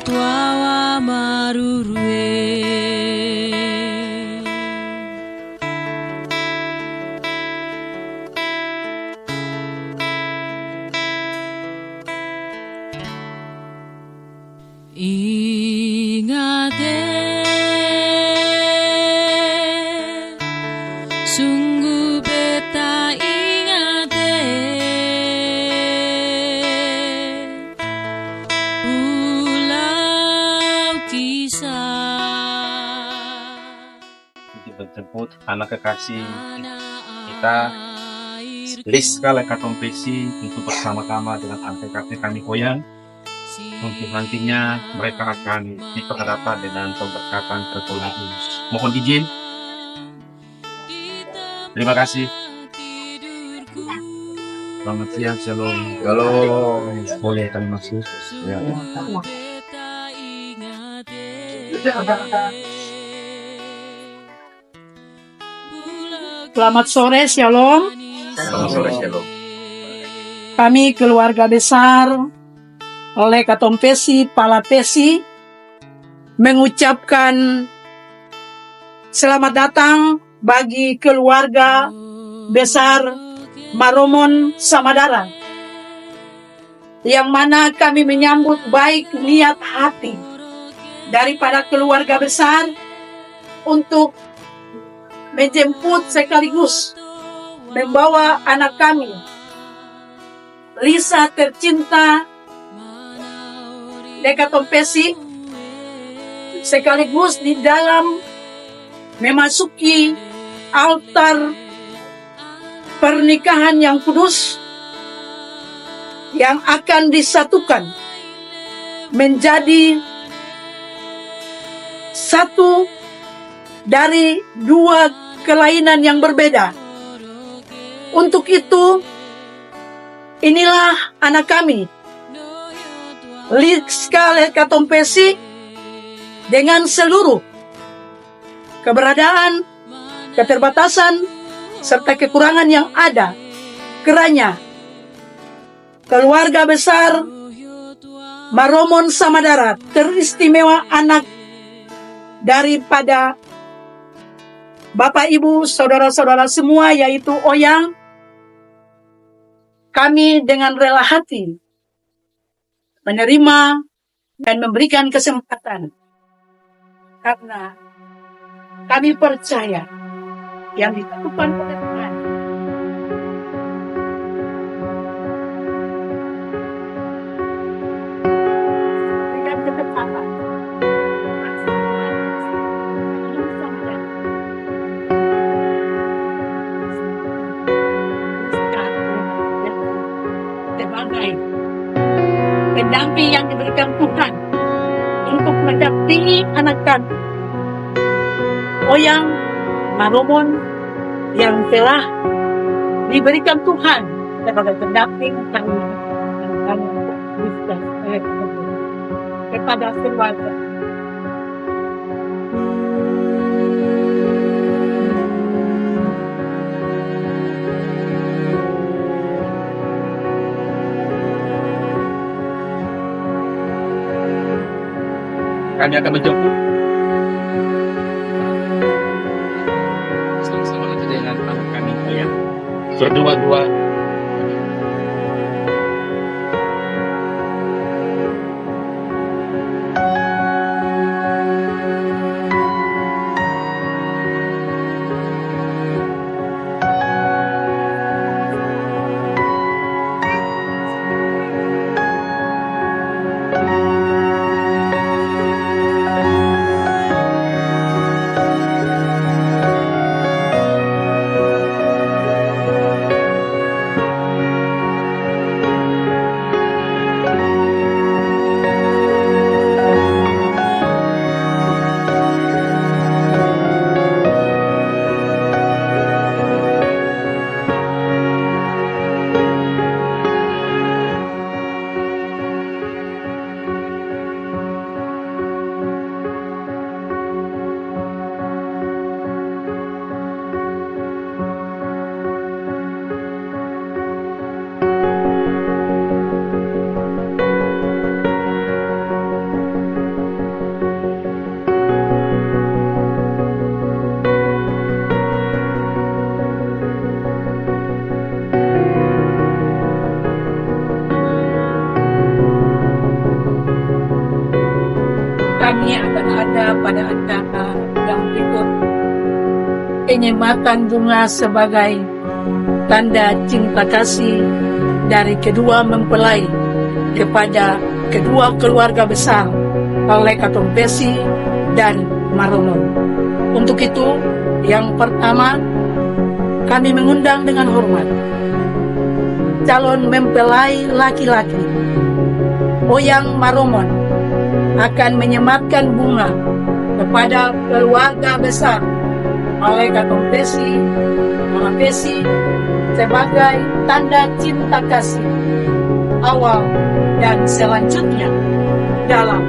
tuawa marurue. Ingate sungguh beta ingate pulau kisah dijemput anak kekasih kita Liska Lekatompesi untuk bersama-sama dengan anak-anak kami Koyang. Untuk nantinya mereka akan diperhadapkan dengan pemberkatan tertulis. Mohon izin. Terima kasih. Selamat siang, shalom. Shalom. Boleh kami masuk? Ya. Selamat sore, shalom. Selamat sore, shalom. Kami keluarga besar Lekatompesi Palatesi mengucapkan selamat datang bagi keluarga besar Maromon Samadara, yang mana kami menyambut baik niat hati daripada keluarga besar untuk menjemput sekaligus membawa anak kami Lisa tercinta Lekatompesi sekaligus di dalam memasuki altar pernikahan yang kudus yang akan disatukan menjadi satu dari dua kelainan yang berbeda. Untuk itu, inilah anak kami Liska Lekatompesi dengan seluruh keberadaan, keterbatasan, serta kekurangan yang ada. Kiranya keluarga besar Maromon Samadara, teristimewa anak daripada Bapak Ibu, saudara-saudara semua, yaitu Oyang, kami dengan rela hati menerima dan memberikan kesempatan, karena kami percaya yang ditentukan oleh Tuhan dengan ketetapan sebagai pendamping yang diberikan Tuhan untuk mendampingi anak kami Oyang Maromon yang telah diberikan Tuhan sebagai pendamping kami untuk bisa kepada keluarga. Kami akan menjemput sama-sama aja dengan anak kami ya. Berdua-dua. kepada acara yang berikut. Penyematan bunga sebagai tanda cinta kasih dari kedua mempelai kepada kedua keluarga besar oleh Katompesi dan Maromon. Untuk itu, yang pertama, kami mengundang dengan hormat calon mempelai laki-laki Oyang Maromon akan menyematkan bunga kepada keluarga besar oleh Katompesi Malapesi sebagai tanda cinta kasih awal dan selanjutnya dalam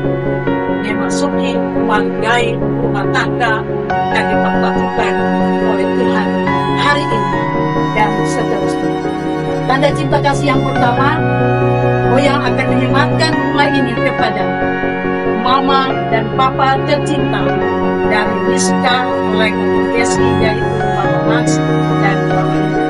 memasuki menghargai rumah tangga dan diperlakukan oleh Tuhan hari ini dan seterusnya. Tanda cinta kasih yang pertama, Oyang akan menyematkan bunga ini kepada Mama dan Papa tercinta dari Rizka oleh Katompesi, yaitu Papa Max dan Mama Ina.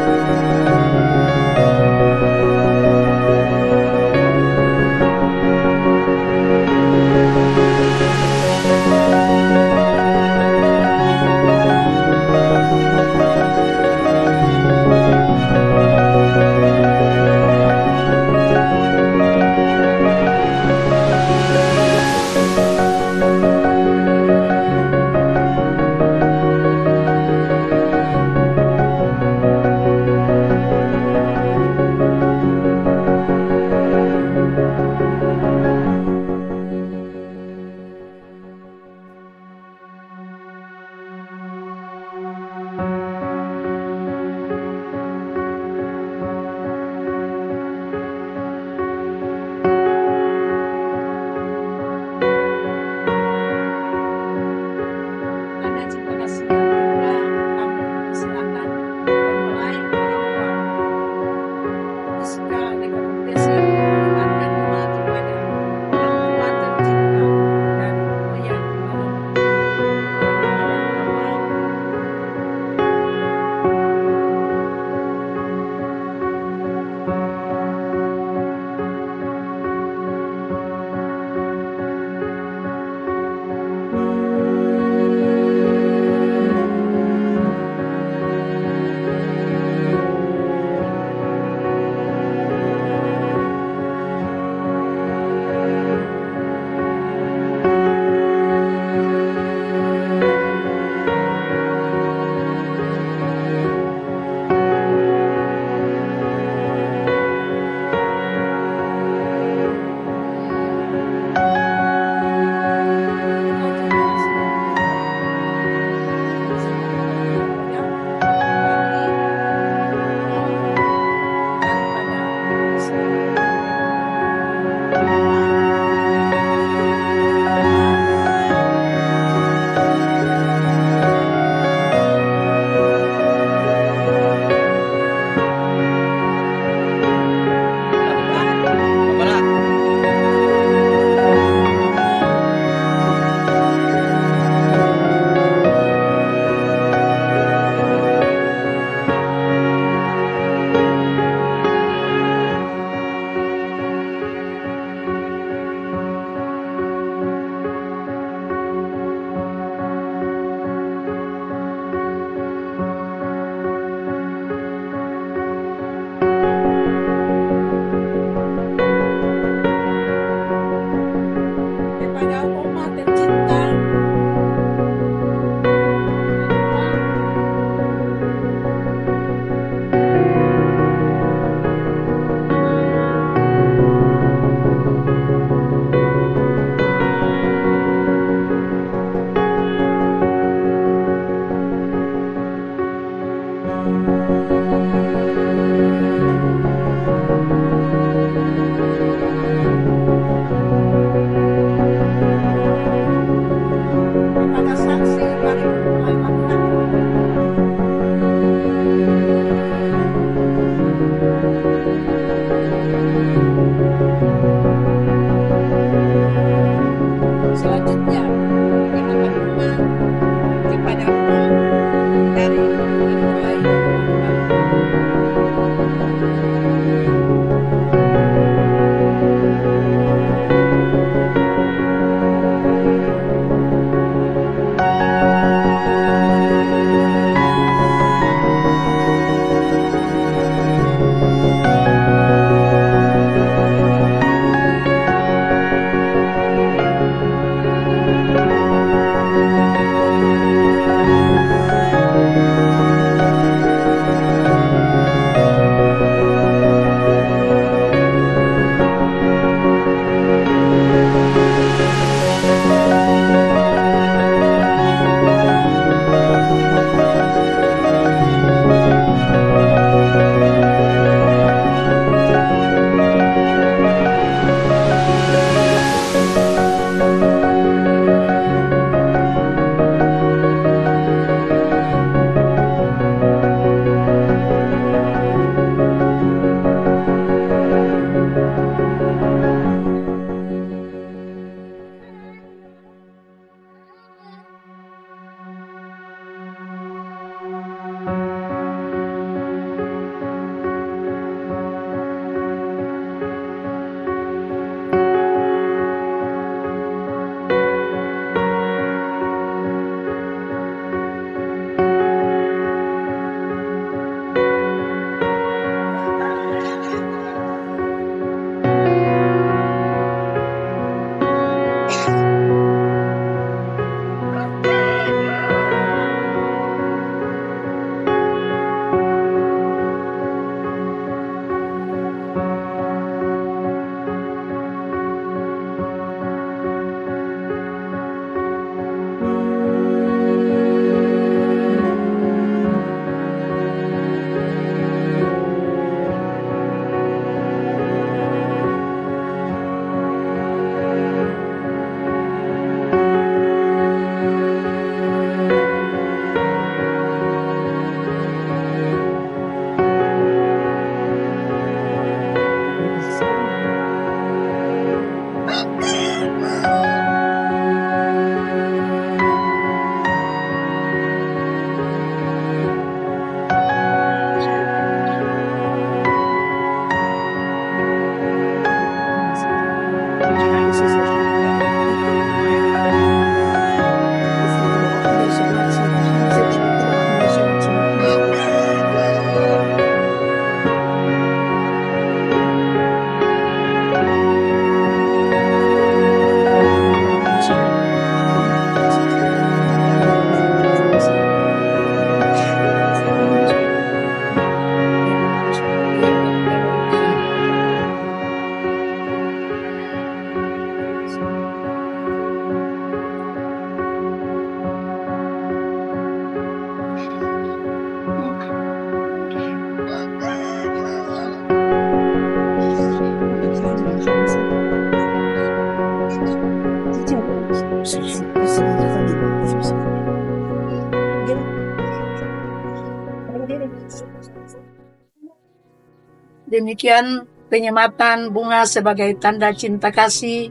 Demikian penyematan bunga sebagai tanda cinta kasih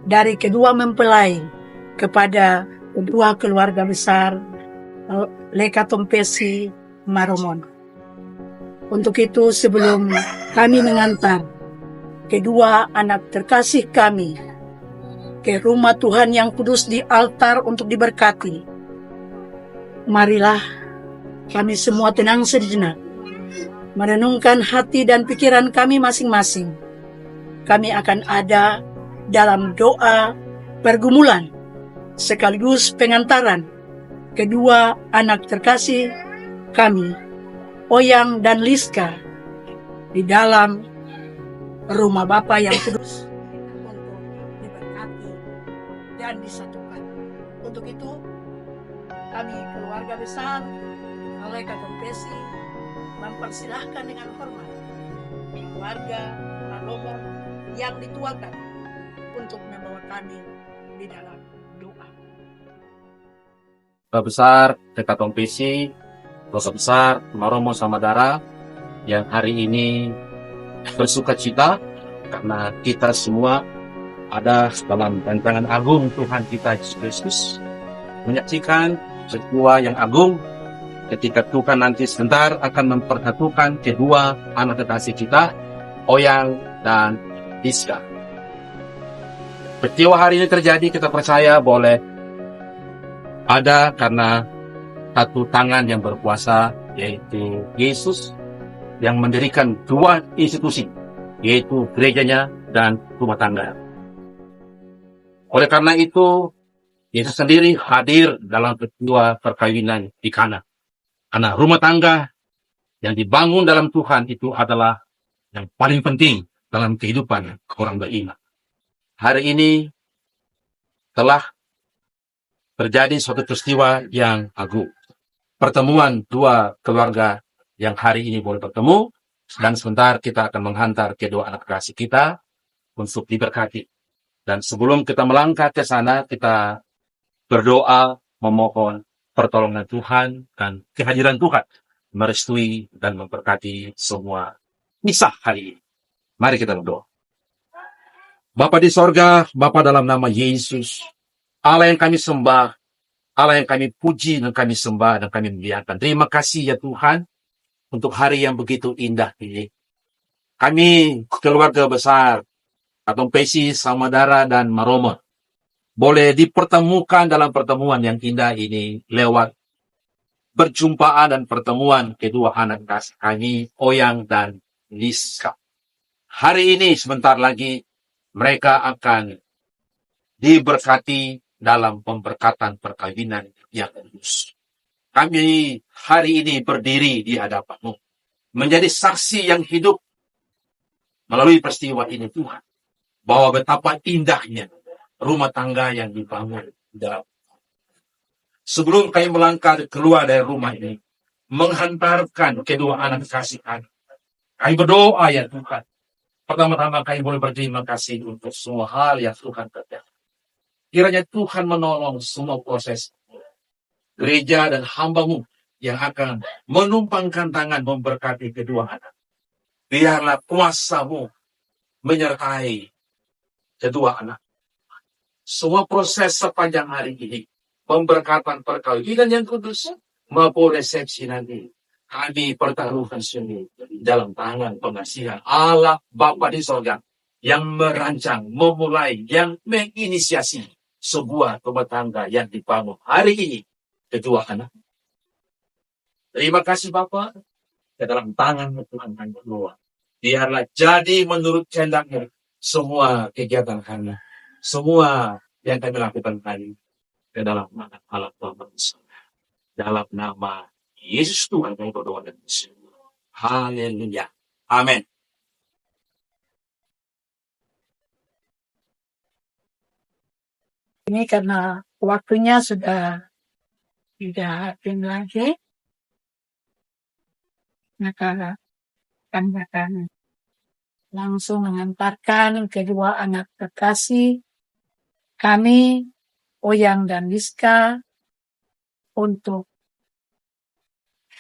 dari kedua mempelai kepada kedua keluarga besar Leka Tompesi Maromon. Untuk itu, sebelum kami mengantar kedua anak terkasih kami ke rumah Tuhan yang kudus di altar untuk diberkati, marilah kami semua tenang sejenak, merenungkan hati dan pikiran kami masing-masing. Kami akan ada dalam doa pergumulan sekaligus pengantaran kedua anak terkasih kami, Oyang dan Liska, di dalam rumah Bapa yang kudus untuk diberkati dan disatukan. Untuk itu, kami keluarga besar Leka Tompesi mempersilahkan dengan hormat keluarga Maromon yang dituakan untuk membawa kami di dalam doa. Bapak besar Leka Tompesi, Bapak besar Maromon Samadara yang hari ini bersuka cita karena kita semua ada dalam tantangan agung Tuhan kita Yesus Kristus, menyaksikan sebuah yang agung ketika Tuhan nanti sebentar akan mempersatukan kedua anak kekasih kita, Oyang dan Liska. Peristiwa hari ini terjadi, kita percaya boleh ada karena satu tangan yang berkuasa, yaitu Yesus, yang mendirikan dua institusi, yaitu gerejanya dan rumah tangga. Oleh karena itu, Yesus sendiri hadir dalam peristiwa perkawinan di Kana. Karena rumah tangga yang dibangun dalam Tuhan itu adalah yang paling penting dalam kehidupan orang beriman. Hari ini telah terjadi suatu peristiwa yang agung. Pertemuan dua keluarga yang hari ini boleh bertemu, dan sebentar kita akan menghantar kedua anak kasih kita untuk diberkati. Dan sebelum kita melangkah ke sana, kita berdoa memohon pertolongan Tuhan dan kehadiran Tuhan merestui dan memberkati semua kisah hari ini. Mari kita berdoa. Bapa di sorga, Bapa dalam nama Yesus, Allah yang kami sembah, Allah yang kami puji dan kami sembah dan kami muliakan. Terima kasih ya Tuhan untuk hari yang begitu indah ini. Kami keluarga besar Tompesi, Samadara, dan Maromon boleh dipertemukan dalam pertemuan yang indah ini lewat perjumpaan dan pertemuan kedua anak kasih kami, Oyang dan Liska. Hari ini sebentar lagi mereka akan diberkati dalam pemberkatan perkawinan yang kudus. Kami hari ini berdiri di hadapan-Mu, menjadi saksi yang hidup melalui peristiwa ini Tuhan, bahwa betapa indahnya rumah tangga yang dibangun dalam. Sebelum kami melangkah keluar dari rumah ini, menghantarkan kedua anak kasih kami berdoa ya Tuhan. Pertama-tama kami boleh berterima kasih untuk semua hal yang Tuhan kerjakan. Kiranya Tuhan menolong semua proses gereja dan hamba-Mu yang akan menumpangkan tangan memberkati kedua anak. Biarlah kuasa-Mu menyertai kedua anak. Semua proses sepanjang hari ini, pemberkatan perkawinan yang kudus maupun resepsi nanti, kami pertaruhkan sendiri dalam tangan pengasihan Allah Bapa di sorga yang merancang, memulai, yang menginisiasi sebuah rumah tangga yang dibangun hari ini kedua anak. Terima kasih Bapa, ke dalam tangan Tuhan kami berdoa. Biarlah jadi menurut kehendak-Mu semua kegiatan kami, semua yang kami lakukan kali ke dalam nama Allah Bapa di sorga. Dalam nama Yesus Tuhan kami berdoa dan bersyukur. Haleluya. Amin. Ini karena waktunya sudah tidak lagi, maka kami akan langsung mengantarkan kedua anak kekasih kami, Oyang dan Liska, untuk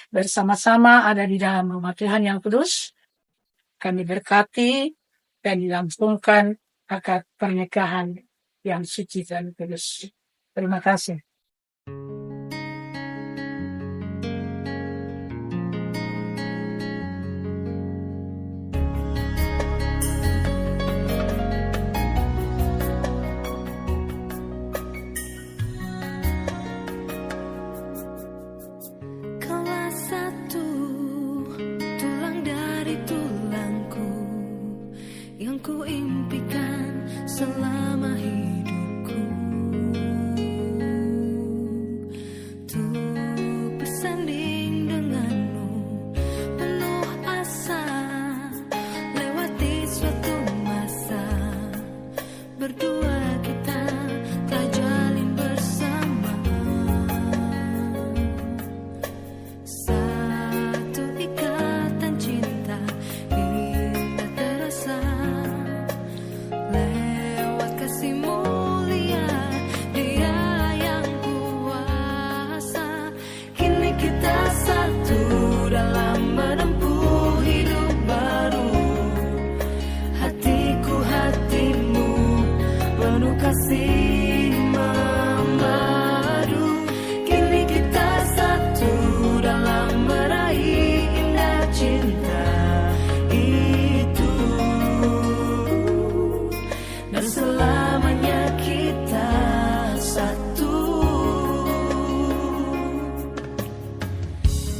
bersama-sama ada di dalam rumah Tuhan yang kudus. Kami berkati dan dilangsungkan akad pernikahan yang suci dan kudus. Terima kasih. Kaulah satu tulang dari tulangku yang ku impikan selama hidupku, untuk bersanding denganmu penuh asa, lewati suatu masa berdua kita telah jalin bersama. Satu ikatan cinta indah terasa, lewat kasih mulia Dia yang kuasa. Kini kita satu dalam menempuh hidup baru. Hatiku hatimu penuh kasih memadu. Kini kita satu dalam meraih indah cinta itu, dan selamanya kita satu.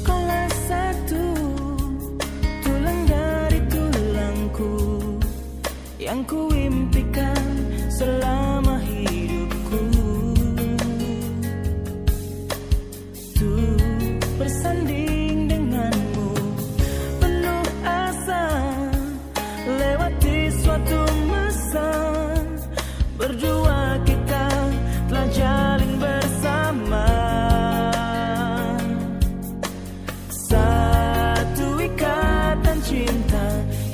Kaulah satu tulang dari tulangku yang ku impikan selama hidupku, untuk bersanding denganmu penuh asa, lewati suatu masa berdua kita telah jalin bersama. Satu ikatan cinta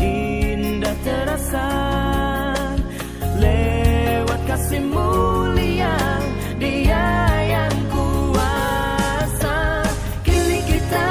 indah terasa, lewat kasih mulia Dia yang kuasa. Kini kita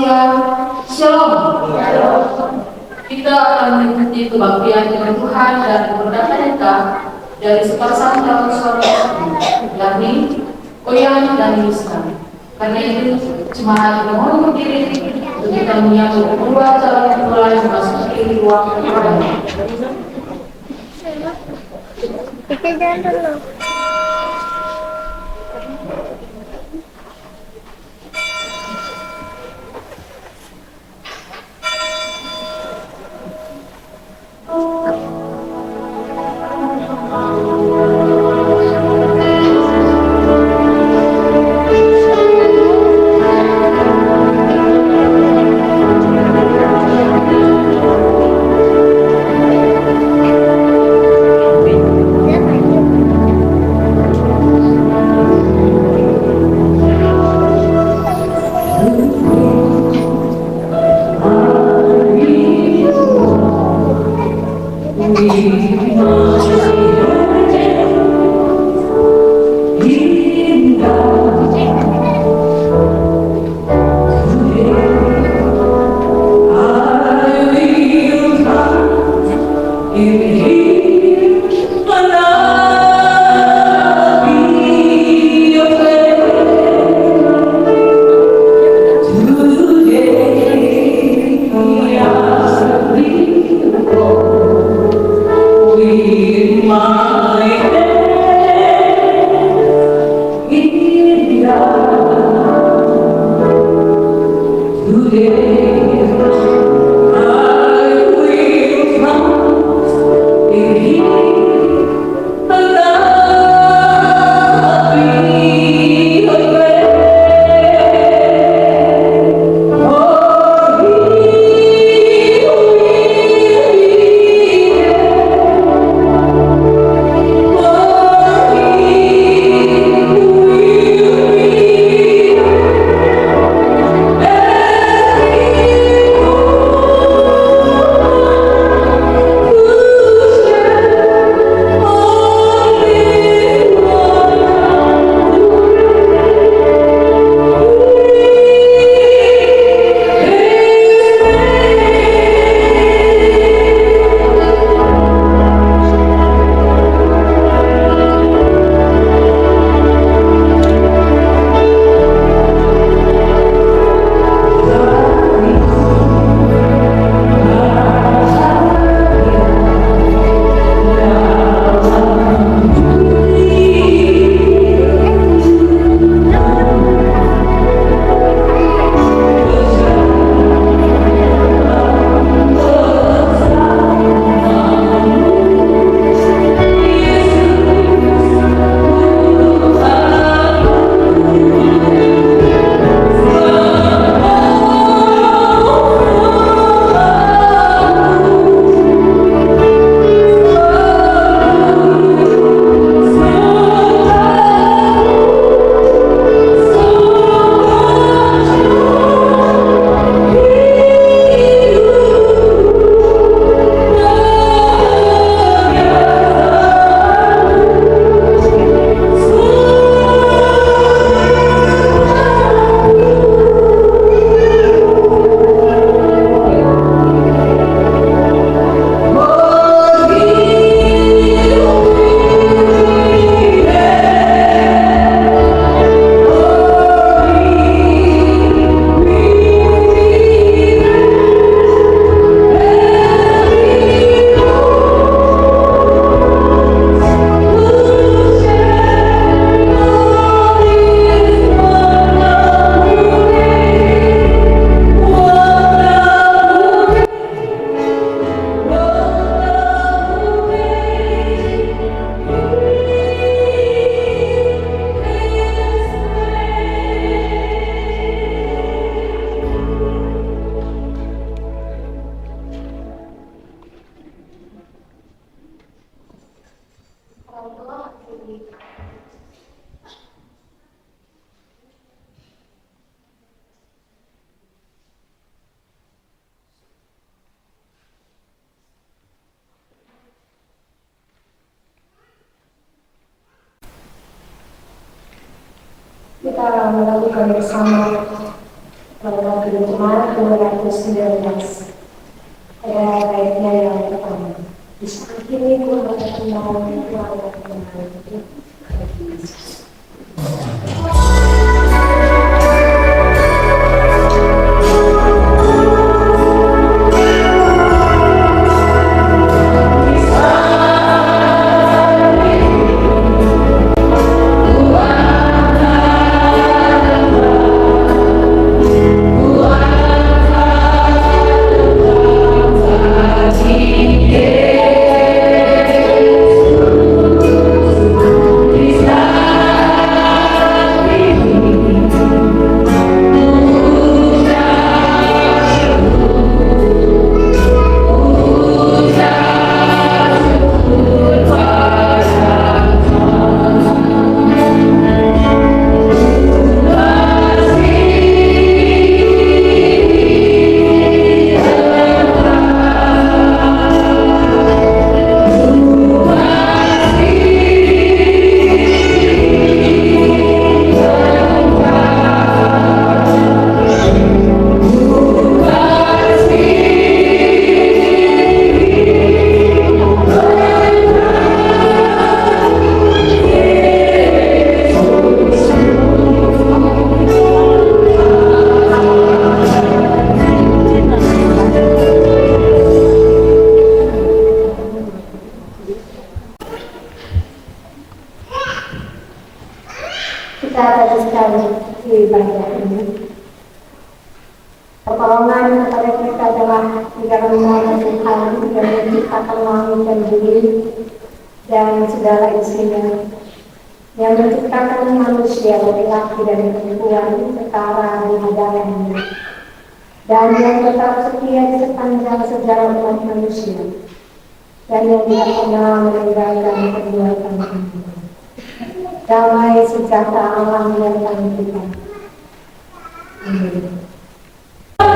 siang. Shalom. Kita akan mengikuti kebaktian dengan Tuhan dan beberapa kita dari sepasang calon suami, yakni Oyan dan Yusna. Karena itu, jemaat memohon berdiri untuk kita menyambut kedua calon mempelai memasuki ruang ibadah. Oke, jangan dulu. Kita melakukan bersama Maret 2019. Ada baiknya yang pertama. Di saat ini gue bakal kenal itu. Kita teruskan di ibadah ini. Pertolongan kepada kita adalah di dalam nama Tuhan yang menciptakan langit dan bumi dan segala isinya, yang menciptakan manusia laki-laki dan perempuan setara di hadapannya, dan yang tetap setia di sepanjang sejarah umat manusia, dan yang tidak pernah meninggalkan perbuatan. Damai sejahtera Allah menyertai kita. Amin. Terima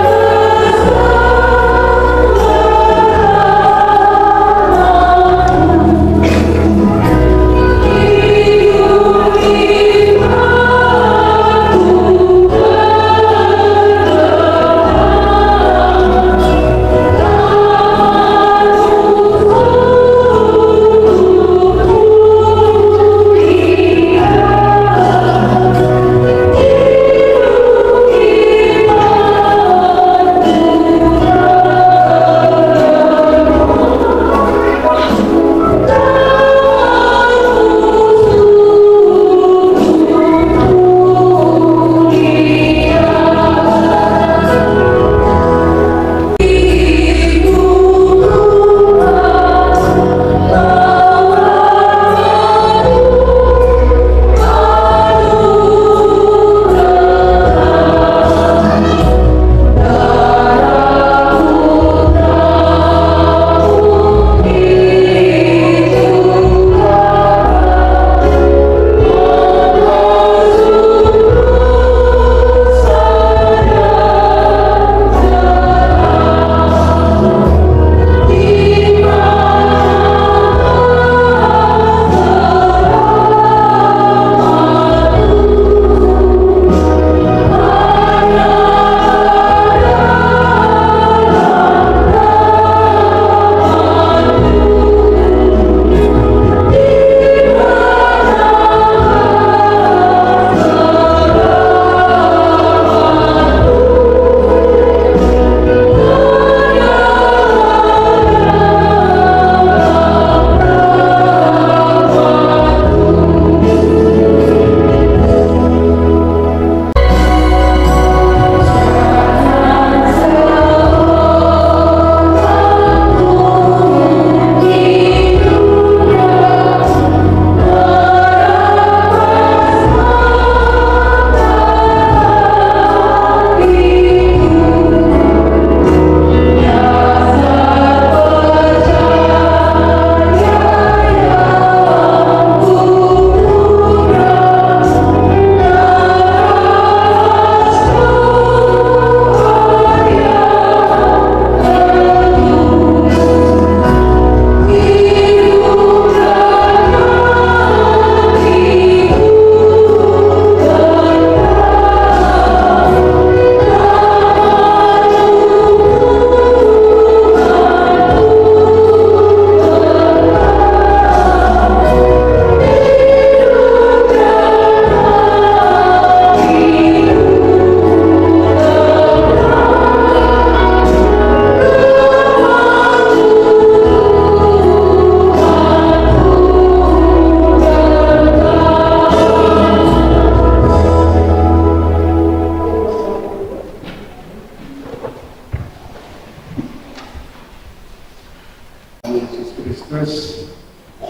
Yesus Kristus,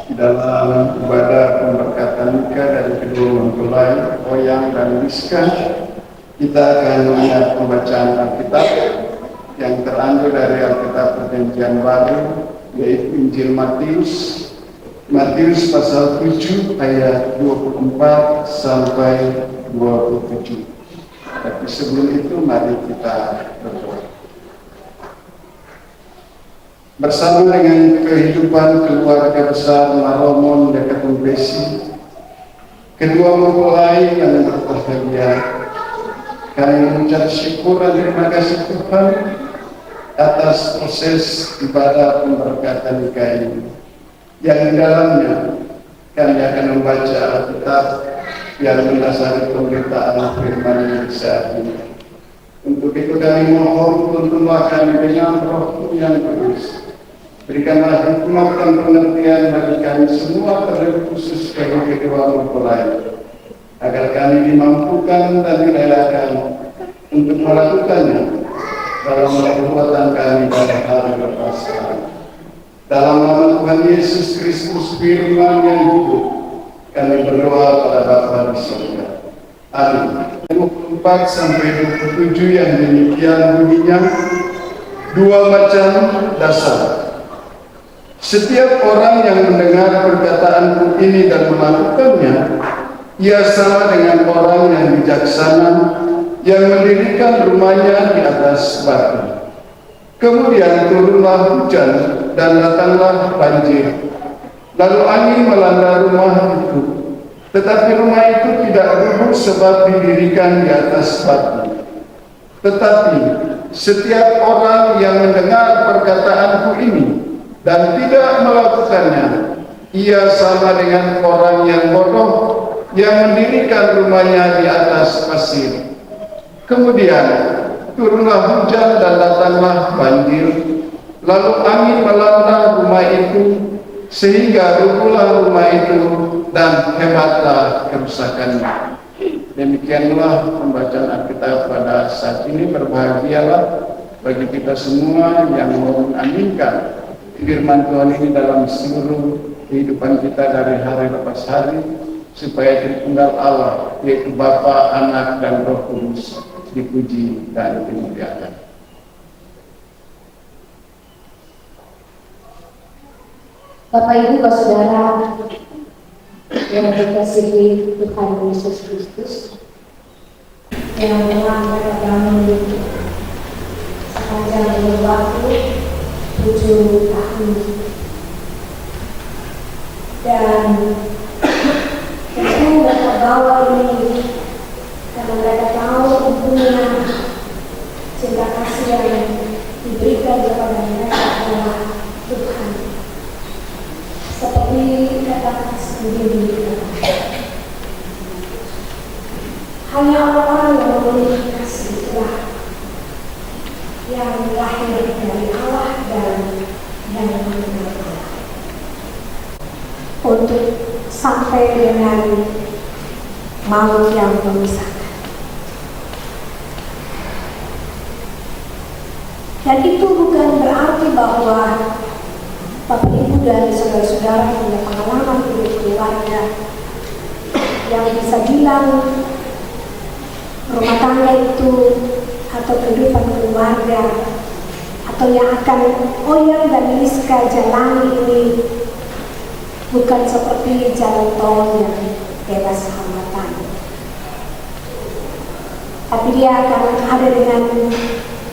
di dalam ibadah pemberkatan nikah dari kedua mempelai Oyang dan Rizka, kita akan melihat pembacaan Alkitab yang terambil dari Alkitab Perjanjian Baru, yaitu Injil Matius pasal 7 ayat 24 sampai 27. Tapi sebelum itu mari kita berdoa. Bersama dengan kehidupan keluarga besar Maromon dekat Besi, kedua mempelai yang berbahagia, kami mengucap syukur dan terima kasih Tuhan atas proses ibadah pemberkatan nikah ini, yang di dalamnya kami akan membaca Alkitab yang mendasari pemberitaan firman yang saat ini. Untuk itu kami mohon, tuntunlah kami dengan Roh yang kudus. Berikanlah hikmat dan pengertian bagi kami semua, terlebih khusus bagi kedua mempelai, agar kami dimampukan dan direlakan untuk melakukannya dalam perbuatan kami pada hari lepas hari. Dalam nama Tuhan Yesus Kristus firman yang hidup, kami berdoa pada Bapa di surga. Amin. 24 sampai 27 yang demikian bunyinya, dua macam dasar. Setiap orang yang mendengar perkataanku ini dan melakukannya, ia sama dengan orang yang bijaksana yang mendirikan rumahnya di atas batu. Kemudian turunlah hujan dan datanglah banjir. Lalu angin melanda rumah itu, tetapi rumah itu tidak rubuh sebab didirikan di atas batu. Tetapi setiap orang yang mendengar perkataanku ini dan tidak melakukannya, ia sama dengan orang yang bodoh yang mendirikan rumahnya di atas pasir. Kemudian turunlah hujan dan datanglah banjir, lalu angin melanda rumah itu sehingga rubuhlah rumah itu dan hebatlah kerusakannya. Demikianlah pembacaan Alkitab pada saat ini. Berbahagialah bagi kita semua yang mengaminkan firman Tuhan ini dalam seluruh kehidupan kita dari hari lepas hari, supaya Tritunggal Allah, yaitu Bapa, Anak, dan Roh Kudus, dipuji dan dimuliakan. Bapak Ibu Saudara yang dikasihi Tuhan Yesus Kristus, yang telah beragama sepanjang waktu 7 tahun, dan saya dapat bawa ini karena mereka tahu punya cinta kasih yang diberikan kepada mereka adalah Tuhan. Seperti kata sendiri, hanya orang-orang yang memiliki kasih itulah yang lahir dari Allah dan mengenal Allah, untuk sampai dengan maut yang memisahkan. Dan itu bukan berarti bahwa Bapak Ibu dan saudara-saudara punya pengalaman hidup keluarga yang bisa bilang rumah tangga itu atau kehidupan keluarga atau yang akan Oyang dan Rizka jalani ini bukan seperti jalan tol yang bebas hambatan, tapi dia akan ada dengan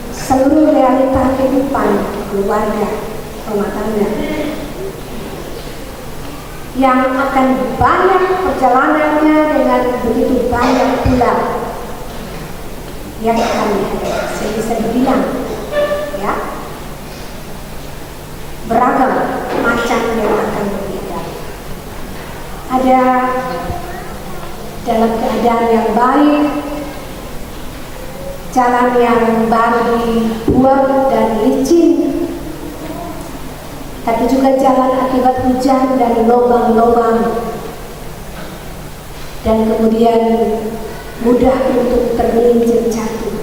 seluruh realita kehidupan keluarga rumah tangga yang akan banyak perjalanannya dengan begitu banyak pula yang akan saya bisa dibilang ya beragam macam yang akan berbeda. Ada dalam keadaan yang baik, jalan yang baru dibuat dan licin, tapi juga jalan akibat hujan dan lubang-lubang, dan kemudian mudah untuk tergelincir jatuh.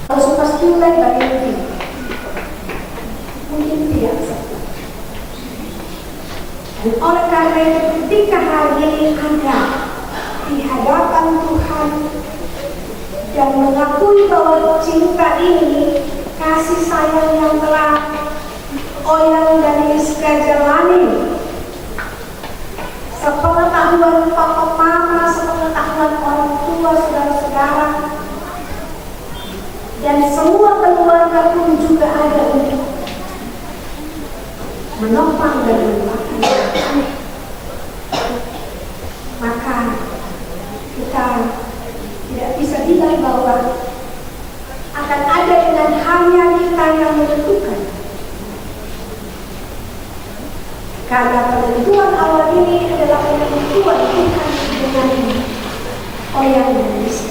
Harus pasti mulai dari ini. Dan oleh karena itu ketika hari ini Anda di hadapan Tuhan dan mengakui bahwa cinta ini, kasih sayang yang telah Oyang dan Iska jalani, sepengetahuan papa mama, sepengetahuan orang tua, saudara-saudara, dan semua keluarga pun juga ada untuk menopang dan mendoakan. Maka kita tidak bisa bilang bahwa akan ada dengan hanya kita yang menentukan. Karena penentuan awal ini adalah penentuan Tuhan dengan Oyang dan Iska.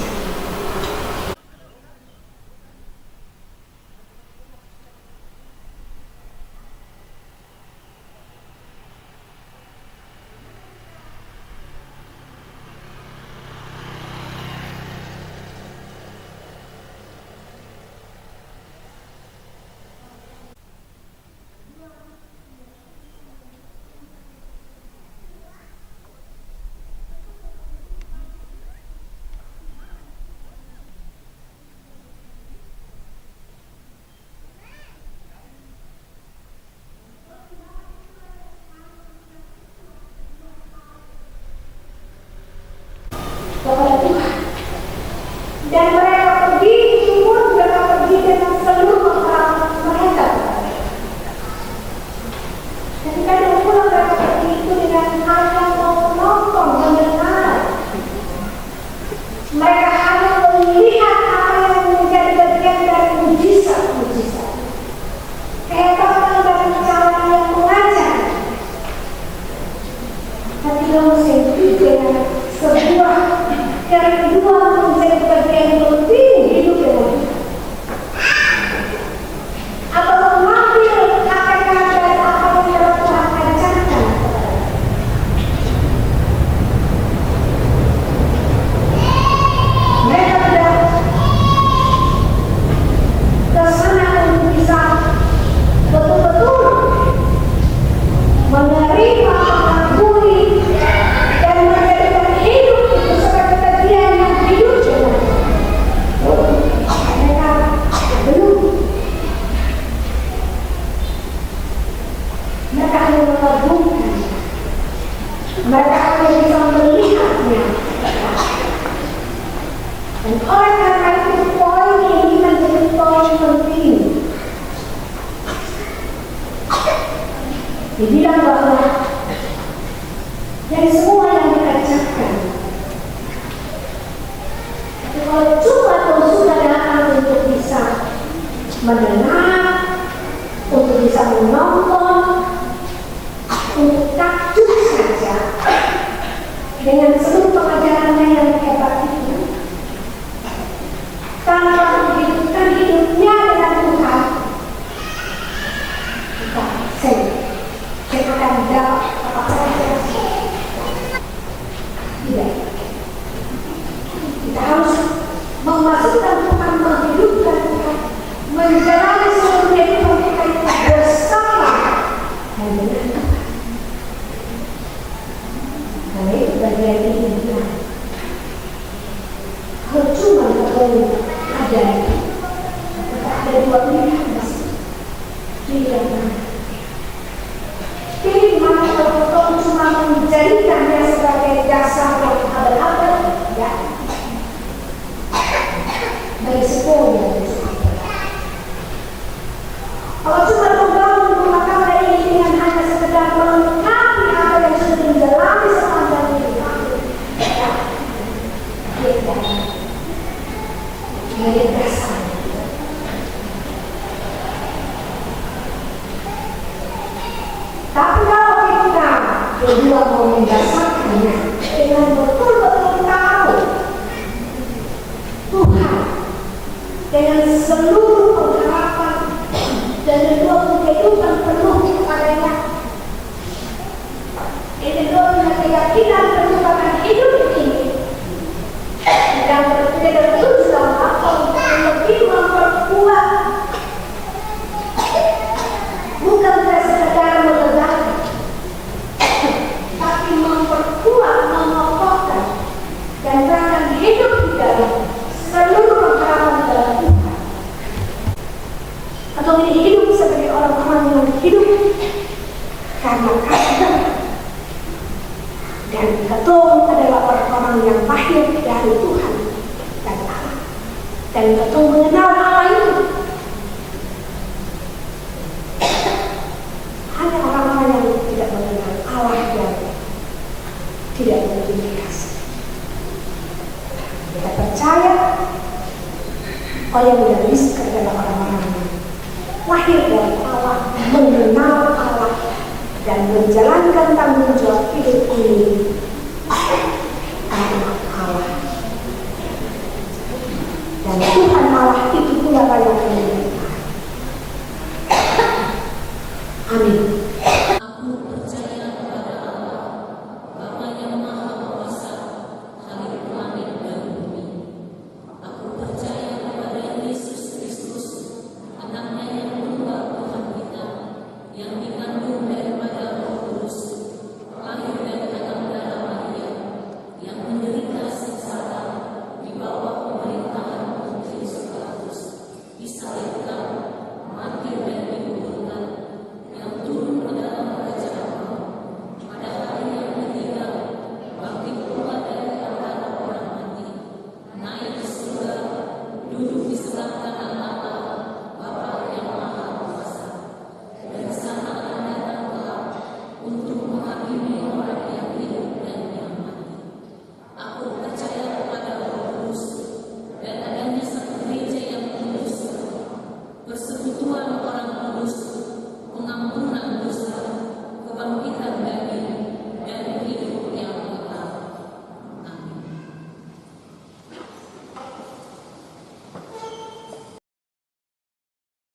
Kepada Tuhan, dan mereka pergi, semua mereka pergi dengan seluruh mereka. Ketika dia pulang, mereka pergi itu dengan hanya mau menonton, mendengar. Mereka hanya melihat apa yang menjadi bagian dari mujizat-mujizat, kehebatan dari cara yang mengajar. Tapi langsung dengan sebuah yang kedua menjadi bagian penting hidup yang atau mengambil hakikat dari apa yang Tuhan ajarkan. Mereka tidak kesana untuk bisa betul-betul menerima, mengakui, dan menjadikan hidup itu sebagai bagian yang hidup dengan mereka belum. Mereka hanya mengagumkan, mereka hanya bisa melihatnya. Dan oleh karena itu poin ini menjadi poin penting. Dibilang bahwa dari semua yang dikerjakan, kalau cuma kau sudah datang untuk bisa mendengar, untuk bisa menonton, untuk takjub saja dengan seluruh pengajarannya yang hebat itu, tanpa menghidupkan hidupnya dengan Tuhan, saya akan dapat apa saja. Tidak. Kita harus memasukkan Tuhan, menghidupkan Tuhan, menjalani seluruh kehidupan kita itu bersama dan dengan Tuhan. Karena itu bagian ini Tuhan. Kalau cuma kau ada, ada dua pilihan masih. Pilihan mana? Pilih mana kalau kau cuma menjadikannya sebagai dasar yang abal-abal, ya. Dari sekolah. Kalau cuma membangun rumah tangga ini dengan hanya sekedar melengkapi apa yang sudah dijalani sepanjang hidup, ya, tidak. Menjadi dasar. Tapi kalau kita berdua mau mendasarkannya dengan betul-betul tahu Tuhan dengan seluruh pengharapan dan kedua kehidupan penuh kepadanya, ini kedua keyakinan penuh akan hidup ini, dan tidak terus dalam apa untuk lebih memperkuat, bukan sekedar melegakan, karena kasih. Dan ketum adalah orang-orang yang lahir dari Tuhan dan Allah. Dan ketum mengenal Allah itu. Hanya orang-orang yang tidak mengenal Allah yang tidak memiliki kasih. Kita percaya orang yang diriskan adalah orang-orang yang lahir dari Allah, mengenal Allah, dan menjalankan tanggung jawab hidup ini anak Allah. Dan Tuhan Allah itu pula yang menyertai. Amin.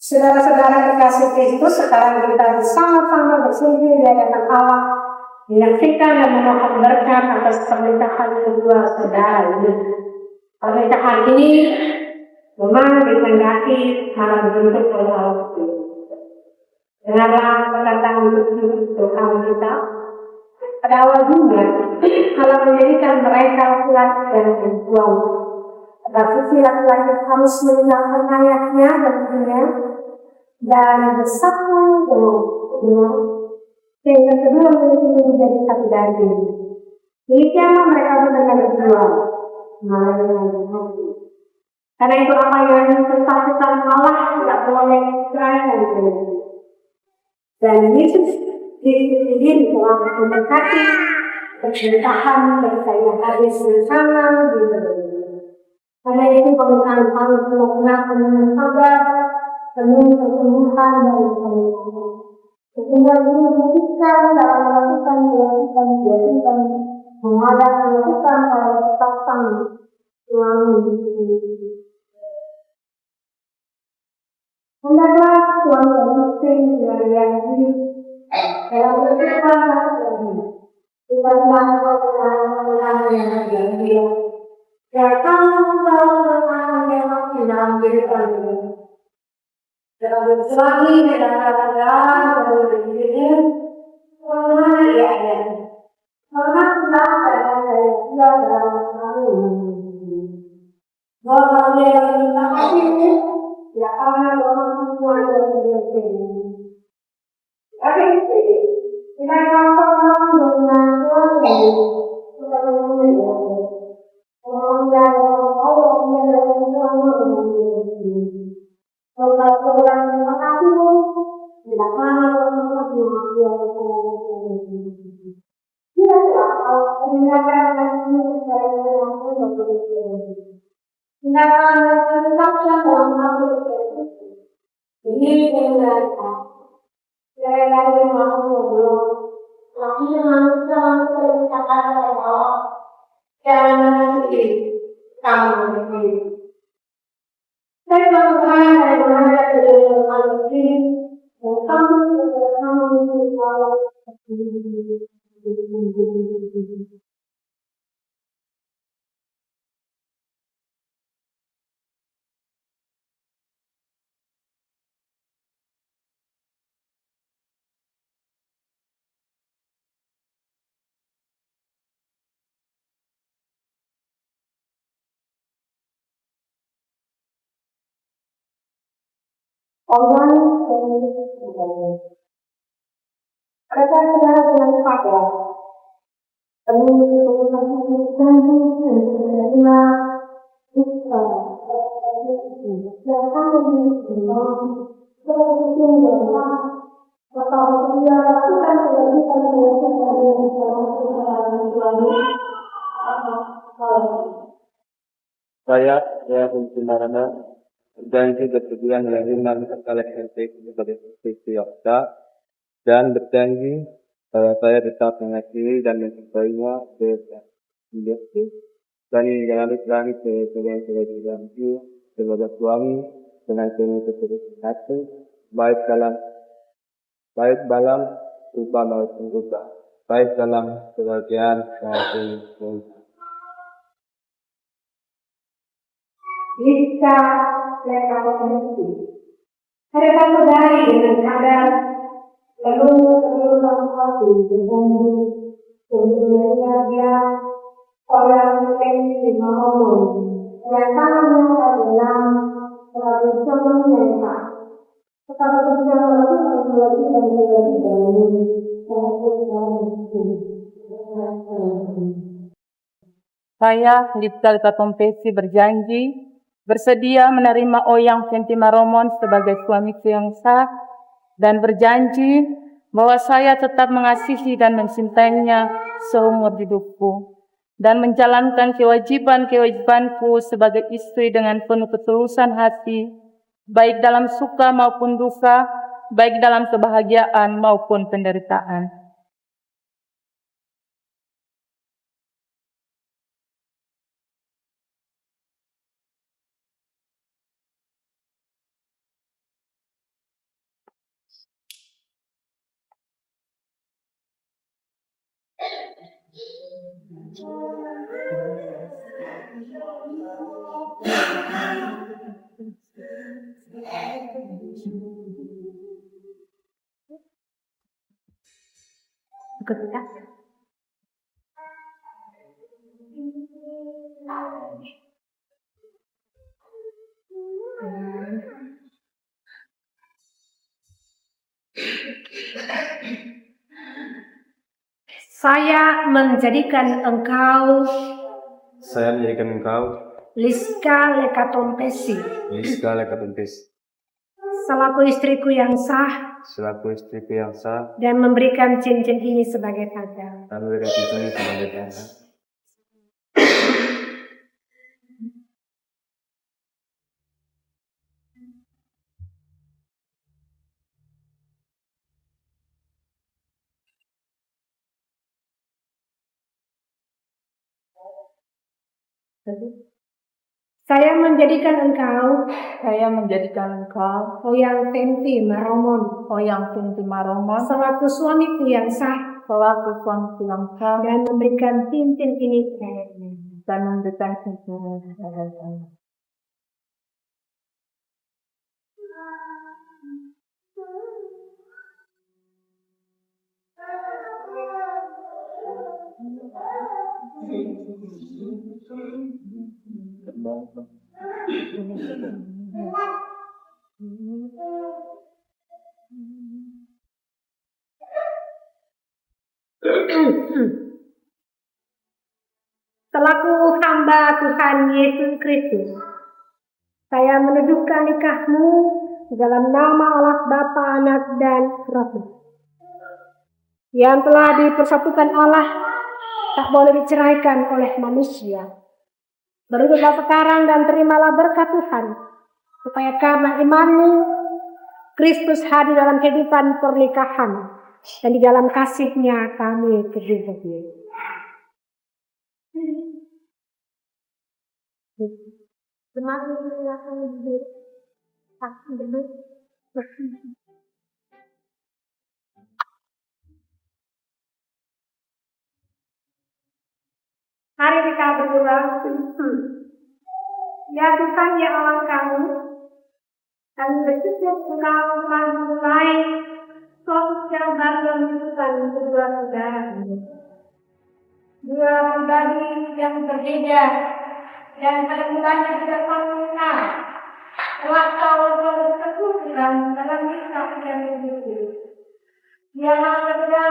Saudara-saudara kekasih Kristus, sekarang kita bersama-sama bersujud di hadapan Allah, menyaksikan dan memohon berkat atas pernikahan kedua saudara ini. Pernikahan ini memang dikehendaki malah bentuk oleh Allah. Dengarlah perkataan Tuhan kita. Pada awal dunia, Allah menjadikan mereka laki dan perempuan. Tetapi laki-laki harus meninggalkan ayahnya dan ibunya dan bersatu dengan ibunya, sehingga kedua menjadi satu daging. Demikianlah mereka benar berdua, melalui hati. Karena itu apa yang disatukan Allah tidak boleh cerai dan berbeda. Dan Yesus sendiri telah memberkati pernikahan mereka yang habis bersama di dalam. Karena itu pernikahan harus dilakukan dengan sabar, penuh pertumbuhan dan pernikahan. Sehingga ini membuktikan dalam melakukan kewajiban melakukan para pasang suami istri. Hendaklah suami dan istri yang hidup dalam perkembangan ini. Bukanlah orang yang bahagia. Ya kamu orang yang dalam kehidupan ini. Dalam suami dan anak-anak dalam diri, orang yang ada. Orang yang ada dalam suami. Orang yang ini. Ya karena orang tua yang berkini. Tapi kita orang dengan suami kita mengenai orang yang berkini. Kalau orang mengaku tidak mana orang yang berkini. Dia kalau mendengarkan lagi saya yang berkini. Nah, dalam hal ini mereka saya lagi mau tapi dengan perkataan Allah dan kamu ini. Saya berdoa dari mana dalam ini kamu orang yang Mereka saudara dengan pada Saya Narana berjanji bersedia menerima sekali sebagai istri Okta dan berjanji bahwa saya tetap mengasihi dan mencintainya dan menjalani peran sebagai suami dengan penuh ketulusan hati, baik dalam rupa maupun duka, baik dalam kebahagiaan maupun Lista lekal mesti. Hadapan saudari dengan kadar lalu terlalu hati dengan kemudiannya dia orang yang mau yang tangannya adalah selalu menyangka. Tetapi ketika lalu lagi dan Saya, Lipta Katompesi berjanji bersedia menerima Oyang Fenty Maromon sebagai suamiku yang sah dan berjanji bahwa saya tetap mengasihi dan mencintainya seumur hidupku dan menjalankan kewajiban-kewajibanku sebagai istri dengan penuh ketulusan hati, baik dalam suka maupun duka, baik dalam kebahagiaan maupun penderitaan. Saya menjadikan engkau Liska Lekatompesi selaku istriku yang sah dan memberikan cincin ini sebagai tanda. Saya menjadikan engkau Oyang Fenty Maromon selaku suamiku yang sah dan memberikan cincin ini selaku hamba Tuhan Yesus Kristus. Saya meneduhkan nikahmu dalam nama Allah Bapa, Anak, dan Roh Kudus yang telah dipersatukan Allah, tak boleh diceraikan oleh manusia. Berikutlah sekarang dan terimalah berkat Tuhan, supaya karena imanmu Kristus hadir dalam kehidupan pernikahan dan di dalam kasih-Nya kami terlebih. Mari kita berdoa. Ya Tuhan, ya Allah kami, kami bersyukur Engkau telah memulai suatu yang baru dalam kehidupan kedua saudara. Dua pribadi yang berbeda dan pada mulanya tidak mengenal telah tahu bersekutu dalam kisah yang berbeda. Dia berbeda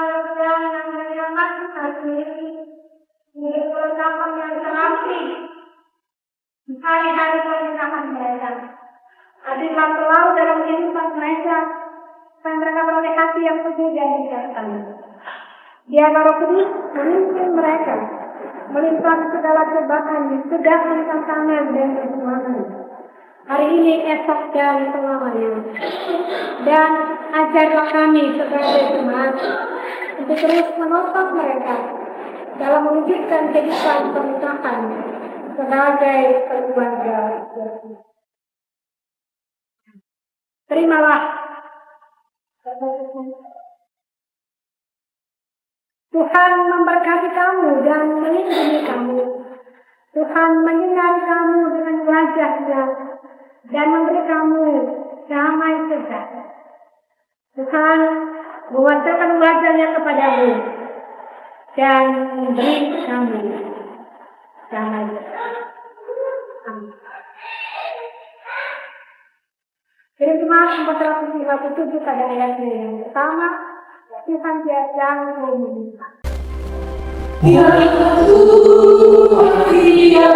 milik perlengkapan yang terapi hari-hari pernikahan mereka. Adillah selalu dalam kehidupan mereka, dan mereka beroleh hati yang suci dan bijaksana. Dia Roh Kudus memimpin mereka, melimpahkan segala kebaikan, disegahkan tantangan dan perjuangan. Hari ini, esok, dan selamanya. Dan ajarlah kami sebagai jemaat untuk terus menopang mereka dalam mewujudkan kehidupan pernikahan sebagai keluarga. Terimalah. Tuhan memberkati kamu dan melindungi kamu. Tuhan menyinari kamu dengan wajah-Nya dan memberi kamu damai sejahtera. Tuhan mewajarkan wajah-Nya kepadamu dan memberi kamu damai sejahtera. Amin. Firman 457 pada ayatnya yang pertama, Tuhan yang memuliakan. Ya Tuhan, ya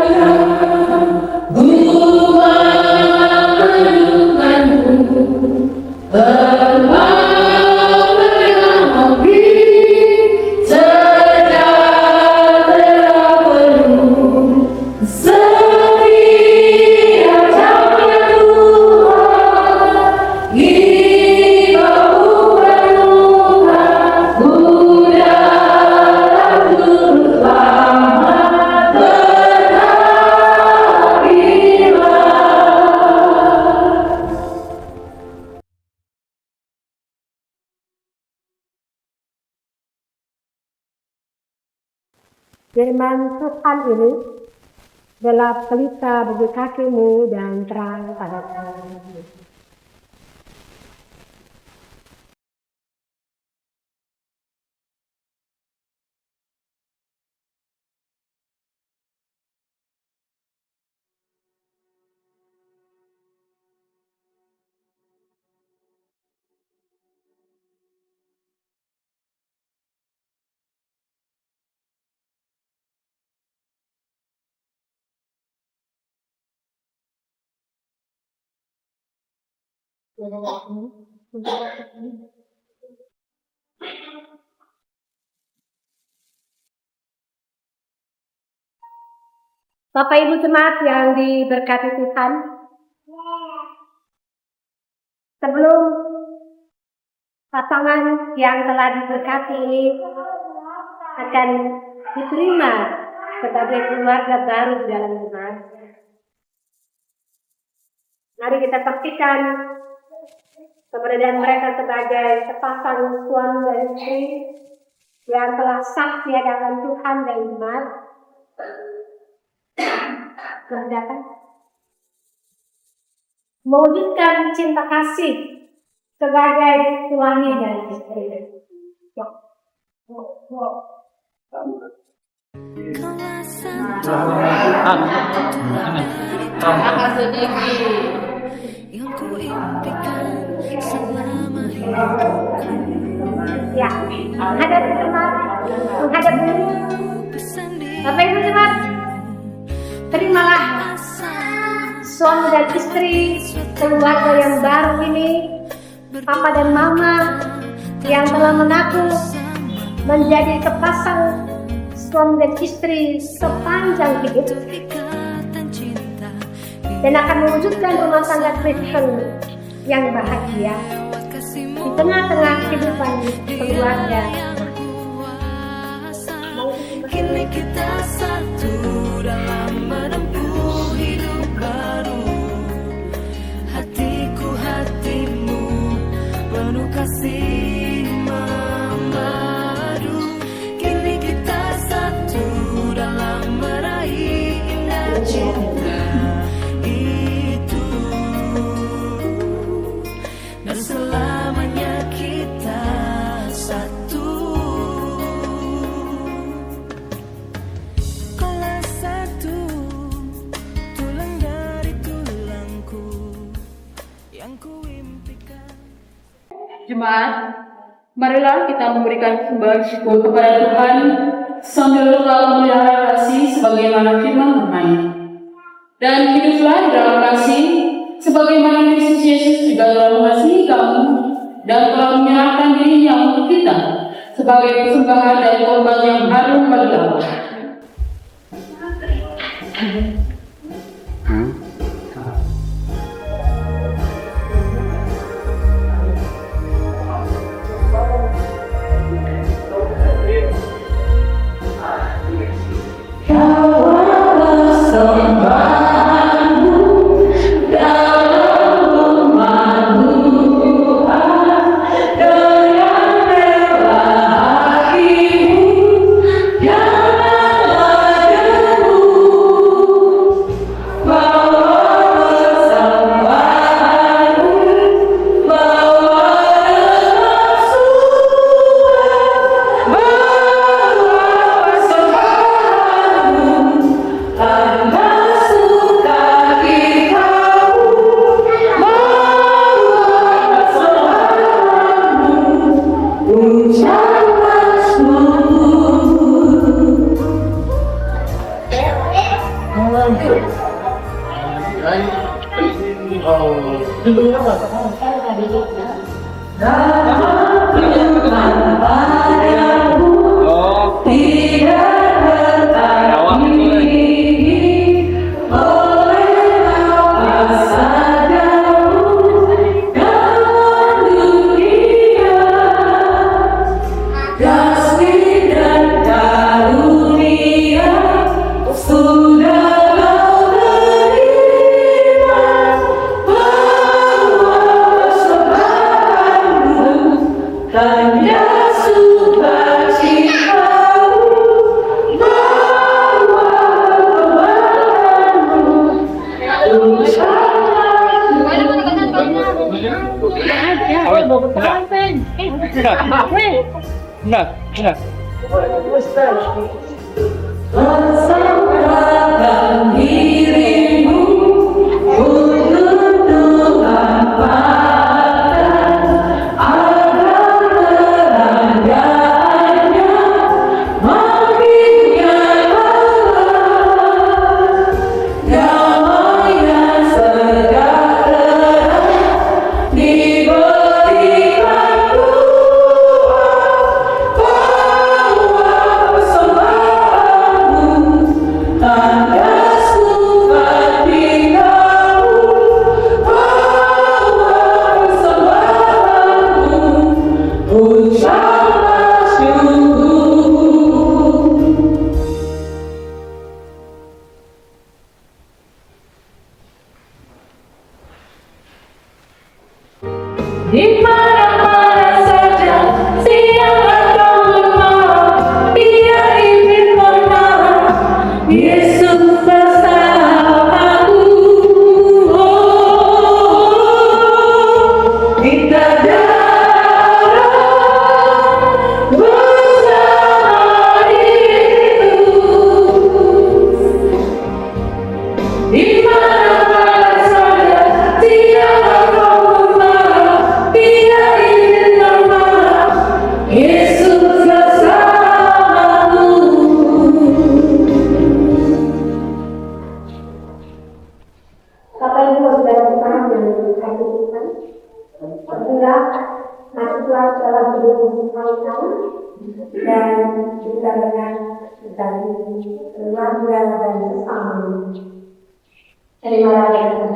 Firman Tuhan ini adalah pelita bagi kakimu dan terang pada jalanmu. Bapak Ibu jemaat yang diberkati Tuhan, sebelum pasangan yang telah diberkati ini akan diterima sebagai keluarga baru di dalam Tuhan, mari kita saksikan keberadaan mereka sebagai sepasang suami dan istri yang telah sah di hadapan Tuhan dan jemaat. Kehendakan mewujudkan cinta kasih sebagai suami dan istri. Yang ku impikan selama hidupku. Ya, menghadap jemaat, menghadap diri. Bapak Ibu jemaat, terimalah suami dan istri keluarga yang baru ini, papa dan mama yang telah mengaku menjadi sepasang suami dan istri sepanjang hidup dan akan mewujudkan rumah tangga Kristen yang bahagia di tengah-tengah kehidupan keluarga. Kini kita satu dalam menempuh hidup baru. Hatiku hatimu penuh kasih memadu. Kini kita satu dalam meraih indah cinta itu. Dan selamanya kita satu. Jemaat, marilah kita memberikan sembah syukur kepada Tuhan sambil tetap memelihara kasih sebagaimana firman Tuhan. Dan hiduplah dalam kasih sebagaimana Kristus Yesus juga telah mengasihi kamu dan telah menyerahkan dirinya untuk kita sebagai persembahan dan korban yang harum bagi Allah. Di mana-mana saja siang atau malam, Dia ingin mengenal Yesus bersamaku. Kita jalan bersama Yesus. Di mana-mana saja siang atau malam, Dia ingin mengenal Yesus bersamaku. Bapak Ibu Saudara Tuhan yang dikasihi Tuhan, inilah masih Tuhan dalam hidup kita dan juga dengan dari keluarga dan sesama. Terimalah Tuhan.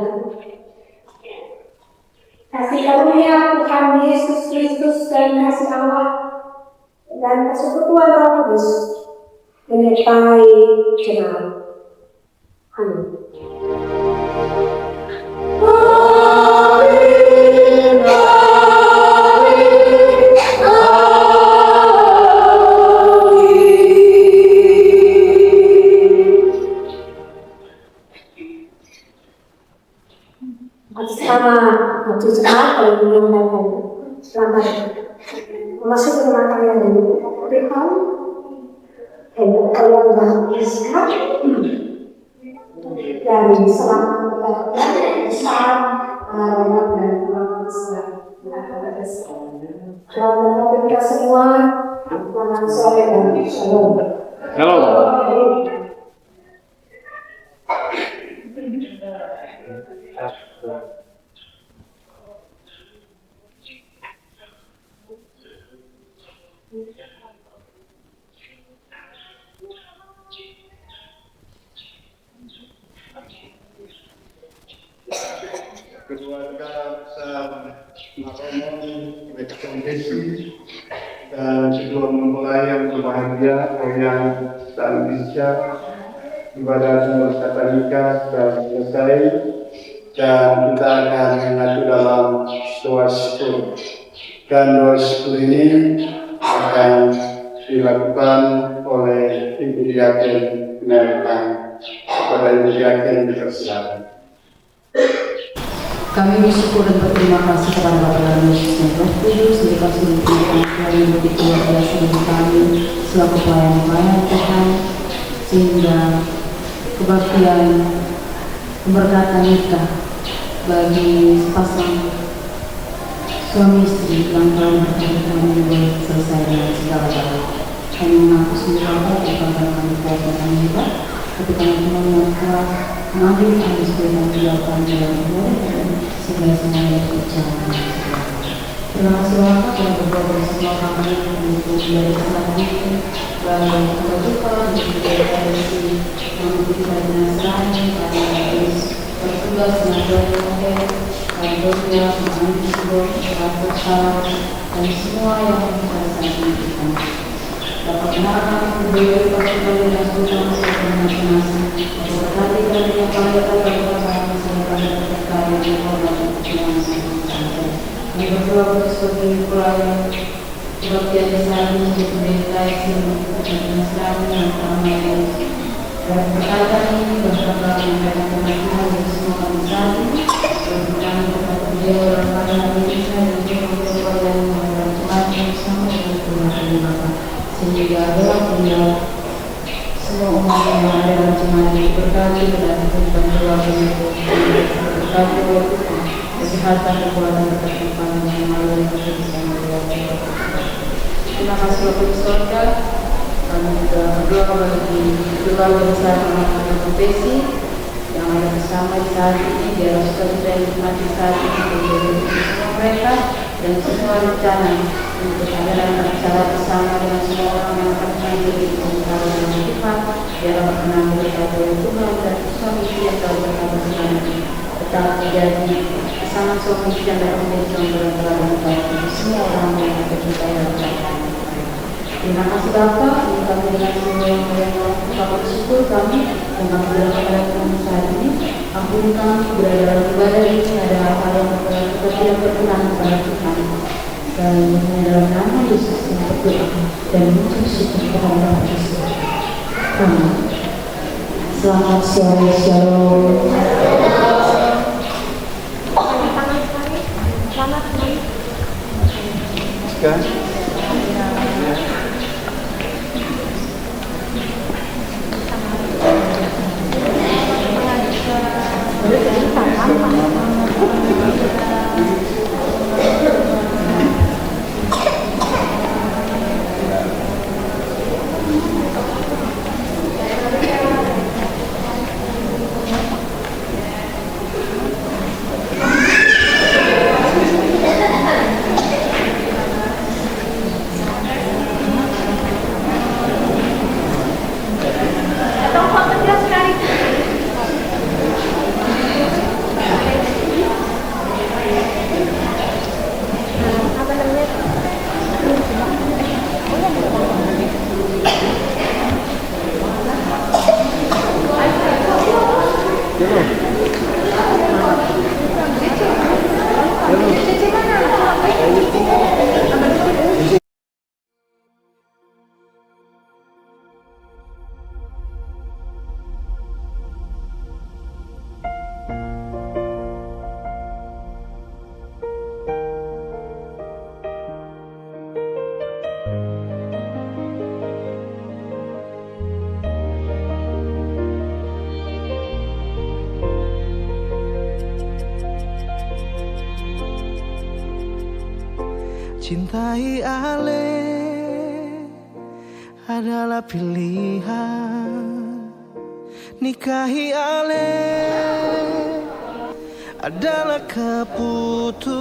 Kasih karunia Tuhan Yesus Kristus dan kasih Allah dan persekutuan Roh Kudus menyertai jemaat. Amin. Atas jemaat kalau menyampaikan selamat masuk ke rumah kalian dan Tuhan dan kalian beristirahat dan selamat besar dan besar. Selamat kita semua, selamat sore dan shalom. Shalom. Keluarga besar Maromon Rekomendasi dan kedua mempelai yang berbahagia, Oyang dan Lisha, ibadah semua kata nikah sudah selesai dan kita akan mengadu dalam doa syukur. Dan doa syukur ini akan dilakukan oleh Ibu Diaken Penerimaan kepada Ibu Diaken dipersilakan. Kami bersyukur dan berterima kasih kepada Bapa dan Yesus yang Roh Kudus yang dikasih Tuhan yang begitu luar biasa bagi kami selaku pelayan Tuhan, sehingga kebaktian keberkatan nikah bagi sepasang suami istri yang telah berkahwin kami boleh selesai dengan segala baik. Kami mengaku semua bapak dan kami kuasa kami hebat, ketika Tuhan telah mengambil kami sebagai menjalankan dalam umur segala semuanya berjalan. Terima kasih Bapak telah berdoa bersama kami untuk dari selanjutnya dan kita buka dan juga tradisi mengikuti pada Nasrani kami harus bertugas mengajar dan berdoa mengambil sebuah ratusan dan semua yang pada saat ini kita dapat menarikkan budaya pasukan dan pasukan sesuai masing-masing berkati dan yang kaya dan karya di hormat yang kami berdoa sebagai pelayan kebaktian besar untuk mencintai dan Nasrani yang ramai dan perkataan ini berkata mengenai kematian dari semua bangsa berbicara kepada beliau orang pada Indonesia dan juga kepada orang Tuhan sama dengan Tuhan Bapa sehingga adalah beliau semua umat yang ada dalam jemaat ini berkati dan berdoa berkati kesehatan kekuatan berkaitan dengan malu yang bisa melihat. Terima kasih Bapak di surga. Kami juga berdoa bagi keluarga besar anak-anak profesi yang ada bersama di saat ini, biar kita yang dinikmati saat ini menjadi semua mereka dan semua rencana untuk adalah acara bersama dengan semua orang yang akan menjadi pengetahuan dan hikmat biar dapat mengambil berkata Tuhan dan suami istri yang telah berkata bersama tetap menjadi pasangan suami istri yang dapat menjadi contoh yang telah berkata semua orang yang akan kita lakukan. Terima kasih Bapak, ini kami dengan semua yang Bapak bersyukur kami dan kami berdoa pada Tuhan saat ini. Ampuni kami berada dalam ibadah ini ada hal yang kita tidak berkenan kepada Tuhan. Dan dalam nama Yesus yang berdoa dan mengucap syukur kepada Bapak Yesus. Amin. Selamat sore, shalom. Cintai Ale, adalah pilihan. Nikahi Ale adalah keputusan,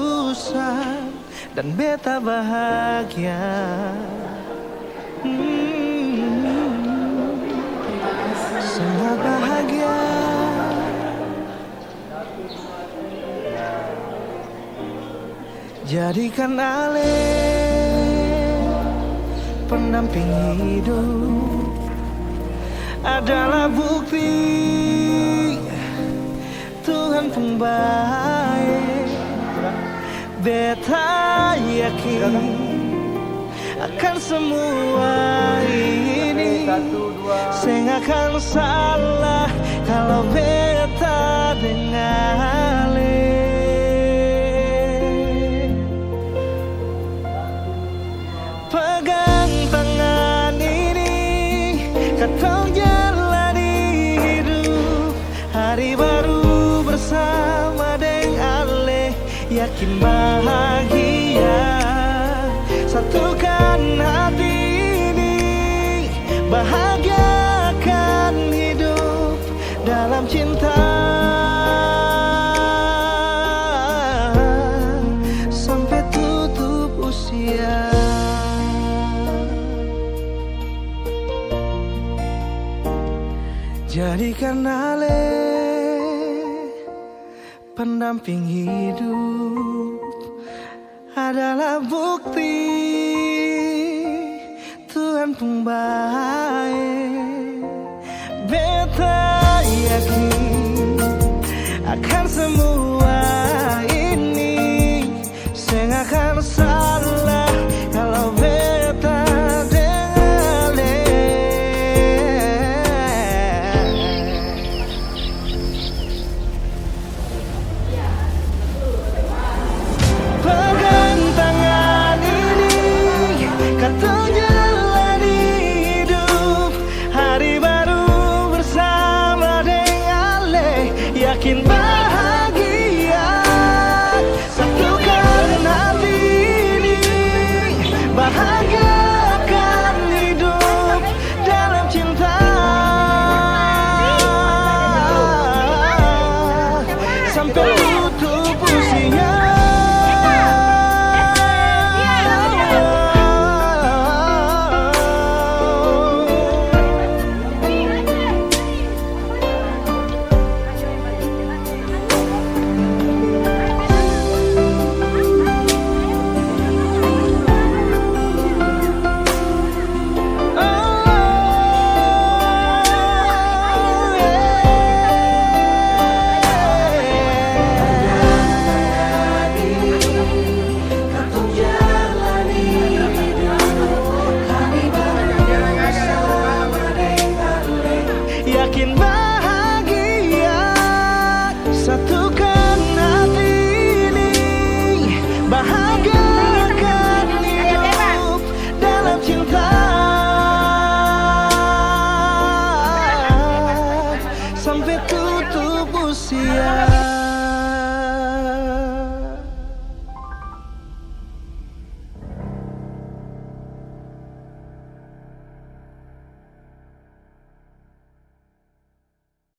dan beta bahagia. Sangat bahagia. Jadikan Ale pendamping hidup, adalah bukti Tuhan pun baik. Beta yakin akan semua ini, saya akan salah kalau beta dengar pegang tangan ini, katong jalani hidup hari baru bersama dengan Ale. Yakin bahagia, satukan hati ini, bahagiakan hidup dalam cinta. Sampai tutup usia. Jadikan Ale pendamping hidup, adalah bukti Tuhan pun baik. Beta yakin akan semua ini, saya akan salah kalau beta yakin bahagia, satukan hati ini, bahagiakan hidup dalam cinta. Sampai tutup usia. Yakin bahagia, satu